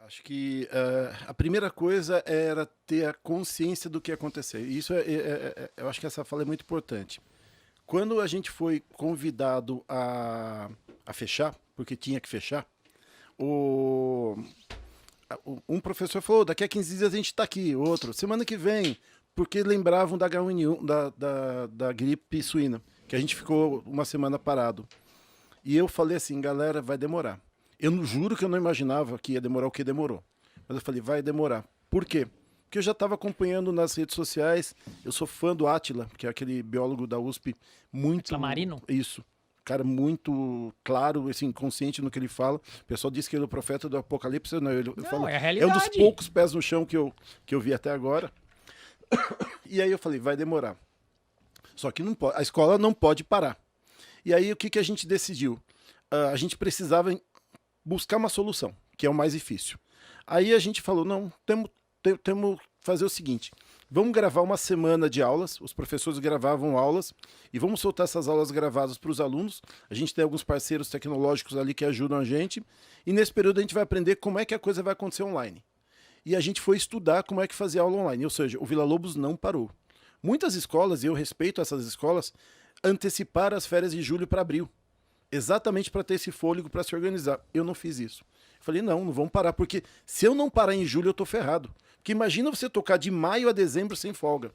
Acho que a primeira coisa era ter a consciência do que ia acontecer. Isso eu acho que essa fala é muito importante. Quando a gente foi convidado a fechar, porque tinha que fechar, o, um professor falou: daqui a 15 dias a gente está aqui, outro, semana que vem, porque lembravam da H1N1, da gripe suína, que a gente ficou uma semana parado. E eu falei assim: galera, vai demorar. Eu não, juro que eu não imaginava que ia demorar o que demorou. Mas eu falei: vai demorar. Por quê? Porque eu já estava acompanhando nas redes sociais. Eu sou fã do Átila, que é aquele biólogo da USP, muito. Clamarino? Isso. Cara, muito claro, assim, consciente no que ele fala. O pessoal diz que ele é o profeta do apocalipse. Não, ele Não, fala, é a é um dos realidade. poucos pés no chão que eu vi até agora. E aí eu falei: vai demorar. Só que não pode, a escola não pode parar. E aí o que, que a gente decidiu? A gente precisava buscar uma solução, que é o mais difícil. Aí a gente falou: não, temos que fazer o seguinte: vamos gravar uma semana de aulas, os professores gravavam aulas, e vamos soltar essas aulas gravadas para os alunos. A gente tem alguns parceiros tecnológicos ali que ajudam a gente, e nesse período a gente vai aprender como é que a coisa vai acontecer online. E a gente foi estudar como é que fazia aula online, ou seja, o Vila Lobos não parou. Muitas escolas, e eu respeito essas escolas, anteciparam as férias de julho para abril, exatamente para ter esse fôlego para se organizar. Eu não fiz isso. Falei: não, não vamos parar, porque se eu não parar em julho eu tô ferrado. Porque imagina você tocar de maio a dezembro sem folga.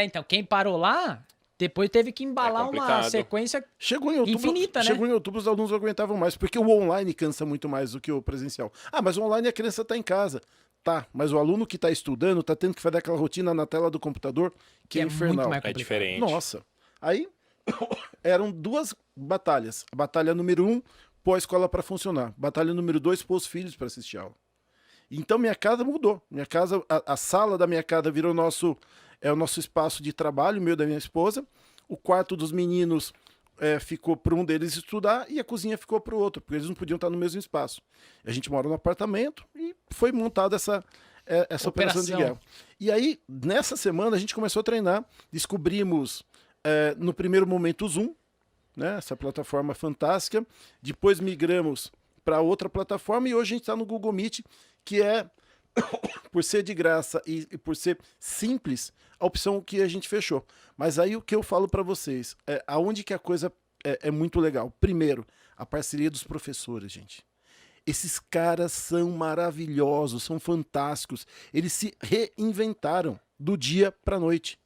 Então, quem parou lá, depois teve que É embalar uma complicado. sequência Chegou em outubro, infinita, né? chegou em outubro, os alunos não aguentavam mais, porque o online cansa muito mais do que o presencial. Ah, mas o online a criança está em casa. Tá, mas o aluno que está estudando está tendo que fazer aquela rotina na tela do computador, que é muito infernal. mais É complicado. diferente. Nossa. Aí eram duas batalhas. A batalha número 1, pôr a escola para funcionar. Batalha número 2, pôr os filhos para assistir aula. Então minha casa mudou. Minha casa, a sala da minha casa virou o nosso espaço de trabalho, meu e da minha esposa. O quarto dos meninos ficou para um deles estudar e a cozinha ficou para o outro, porque eles não podiam estar no mesmo espaço. A gente mora no apartamento e foi montada essa operação de guerra. E aí, nessa semana, a gente começou a treinar. Descobrimos, no primeiro momento, o Zoom, né, essa plataforma fantástica. Depois migramos para outra plataforma e hoje a gente está no Google Meet, que é, por ser de graça e por ser simples, a opção que a gente fechou. Mas aí o que eu falo para vocês, aonde que a coisa é muito legal. Primeiro, a parceria dos professores, gente. Esses caras são maravilhosos, são fantásticos. Eles se reinventaram do dia para a noite.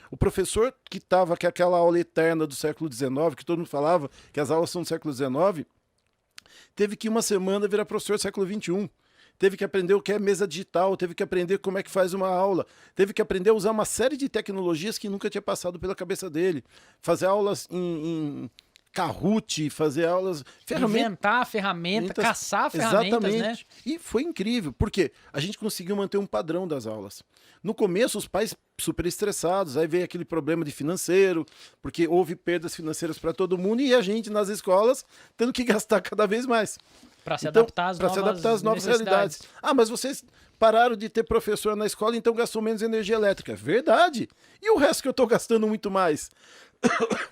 O professor que estava com aquela aula eterna do século XIX, que todo mundo falava que as aulas são do século XIX, teve que uma semana virar professor do século XXI. Teve que aprender o que é mesa digital, teve que aprender como é que faz uma aula, teve que aprender a usar uma série de tecnologias que nunca tinha passado pela cabeça dele. Fazer aulas em Kahoot, fazer aulas... Inventar ferramenta, caçar ferramentas, exatamente, né? E foi incrível, porque a gente conseguiu manter um padrão das aulas. No começo, os pais super estressados, aí veio aquele problema de financeiro, porque houve perdas financeiras para todo mundo e a gente nas escolas tendo que gastar cada vez mais. Para se adaptar às novas realidades. Ah, mas vocês pararam de ter professor na escola, então gastou menos energia elétrica. Verdade. E o resto que eu estou gastando muito mais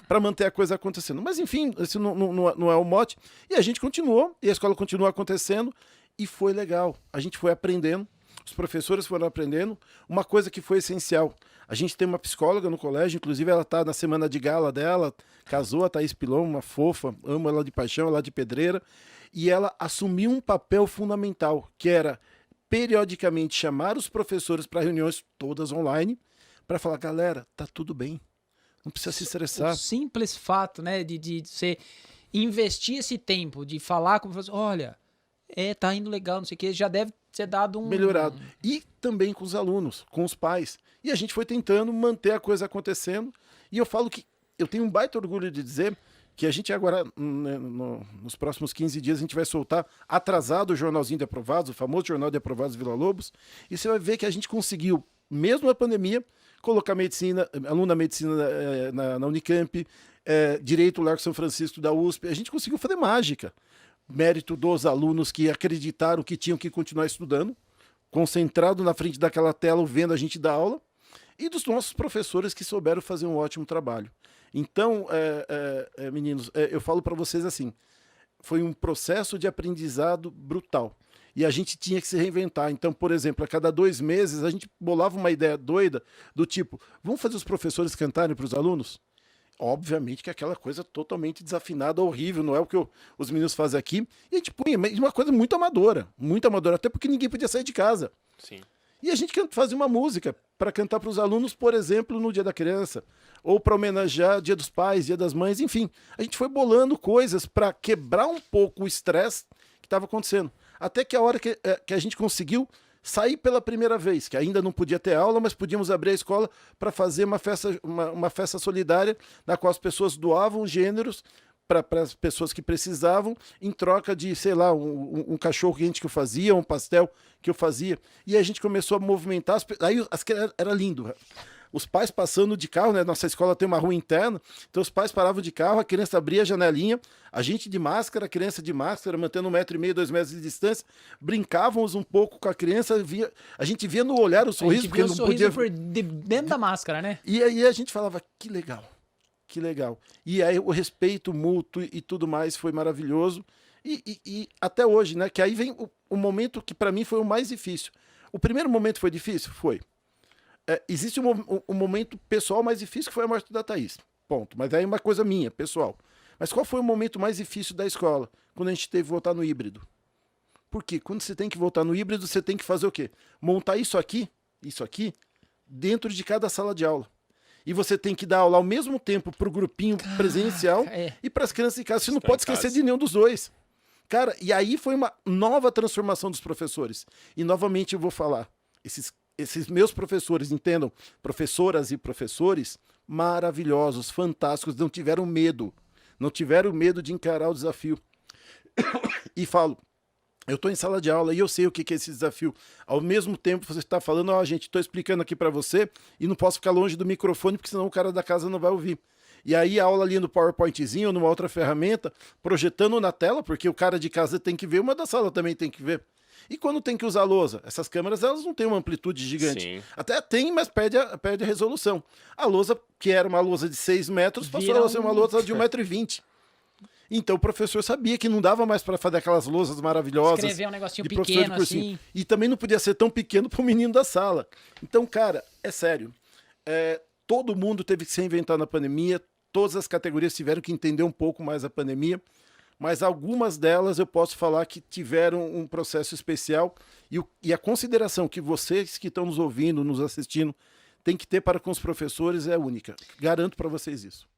para manter a coisa acontecendo. Mas enfim, esse não é o mote. E a gente continuou, e a escola continuou acontecendo, e foi legal. A gente foi aprendendo, os professores foram aprendendo. Uma coisa que foi essencial, a gente tem uma psicóloga no colégio, inclusive ela está na semana de gala dela, casou, a Thaís Pilon, uma fofa, amo ela de paixão, ela de pedreira, e ela assumiu um papel fundamental, que era periodicamente chamar os professores para reuniões todas online, para falar: galera, tá tudo bem, não precisa se estressar. O simples fato, né, de você investir esse tempo, de falar com o professor: olha, tá indo legal, não sei o que, já deve ser dado um... melhorado. E também com os alunos, com os pais. E a gente foi tentando manter a coisa acontecendo. E eu falo que eu tenho um baita orgulho de dizer que a gente agora, né, nos próximos 15 dias, a gente vai soltar atrasado o jornalzinho de aprovados, o famoso jornal de aprovados Vila Lobos, e você vai ver que a gente conseguiu, mesmo na pandemia, colocar medicina, aluno da medicina na Unicamp, direito Largo São Francisco da USP, a gente conseguiu fazer mágica. Mérito dos alunos que acreditaram que tinham que continuar estudando, concentrado na frente daquela tela, vendo a gente dar aula, e dos nossos professores que souberam fazer um ótimo trabalho. Então, meninos, eu falo para vocês assim, foi um processo de aprendizado brutal. E a gente tinha que se reinventar. Então, por exemplo, a cada 2 meses, a gente bolava uma ideia doida do tipo, vamos fazer os professores cantarem para os alunos? Obviamente que aquela coisa totalmente desafinada, horrível, não é o que os meninos fazem aqui. E a gente punha uma coisa muito amadora, até porque ninguém podia sair de casa. Sim. E a gente fazia uma música para cantar para os alunos, por exemplo, no Dia da Criança, ou para homenagear Dia dos Pais, Dia das Mães, enfim. A gente foi bolando coisas para quebrar um pouco o estresse que estava acontecendo. Até que a hora que a gente conseguiu sair pela primeira vez, que ainda não podia ter aula, mas podíamos abrir a escola para fazer uma festa solidária, na qual as pessoas doavam gêneros para as pessoas que precisavam, em troca de, sei lá, um cachorro quente que eu fazia, um pastel que eu fazia. E a gente começou a movimentar. Aí era lindo. Os pais passando de carro, né? Nossa escola tem uma rua interna, então os pais paravam de carro, a criança abria a janelinha, a gente de máscara, a criança de máscara, mantendo 1,5 m, 2 metros de distância, brincávamos um pouco com a criança, a gente via no olhar o sorriso, porque não podia... por dentro da máscara, né? E aí a gente falava, que legal. E aí o respeito mútuo e tudo mais foi maravilhoso. E até hoje, né? Que aí vem o momento que para mim foi o mais difícil. O primeiro momento foi difícil? Foi. Existe um momento pessoal mais difícil, que foi a morte da Thaís. Ponto. Mas aí é uma coisa minha, pessoal. Mas qual foi o momento mais difícil da escola? Quando a gente teve que voltar no híbrido. Por quê? Quando você tem que voltar no híbrido, você tem que fazer o quê? Montar isso aqui, dentro de cada sala de aula. E você tem que dar aula ao mesmo tempo para o grupinho presencial e para as crianças em casa. Você não pode esquecer de nenhum dos dois. Cara, e aí foi uma nova transformação dos professores. E novamente eu vou falar, esses meus professores, entendam, professoras e professores, maravilhosos, fantásticos, não tiveram medo de encarar o desafio. E falo, eu estou em sala de aula e eu sei o que é esse desafio. Ao mesmo tempo, você está falando, ó, gente, estou explicando aqui para você e não posso ficar longe do microfone, porque senão o cara da casa não vai ouvir. E aí a aula ali no PowerPointzinho ou numa outra ferramenta, projetando na tela, porque o cara de casa tem que ver, uma da sala também tem que ver. E quando tem que usar a lousa? Essas câmeras, elas não têm uma amplitude gigante. Sim. Até tem, mas perde a resolução. A lousa, que era uma lousa de 6 metros, passou a ser uma lousa de 1,20 m. Então o professor sabia que não dava mais para fazer aquelas lousas maravilhosas. Escrever um negocinho de professor pequeno de cursinho. assim. E também não podia ser tão pequeno para o menino da sala. Então, cara, é sério. Todo mundo teve que se reinventar na pandemia. Todas as categorias tiveram que entender um pouco mais a pandemia. Mas algumas delas eu posso falar que tiveram um processo especial. E a consideração que vocês que estão nos ouvindo, nos assistindo, tem que ter para com os professores é única. Garanto para vocês isso.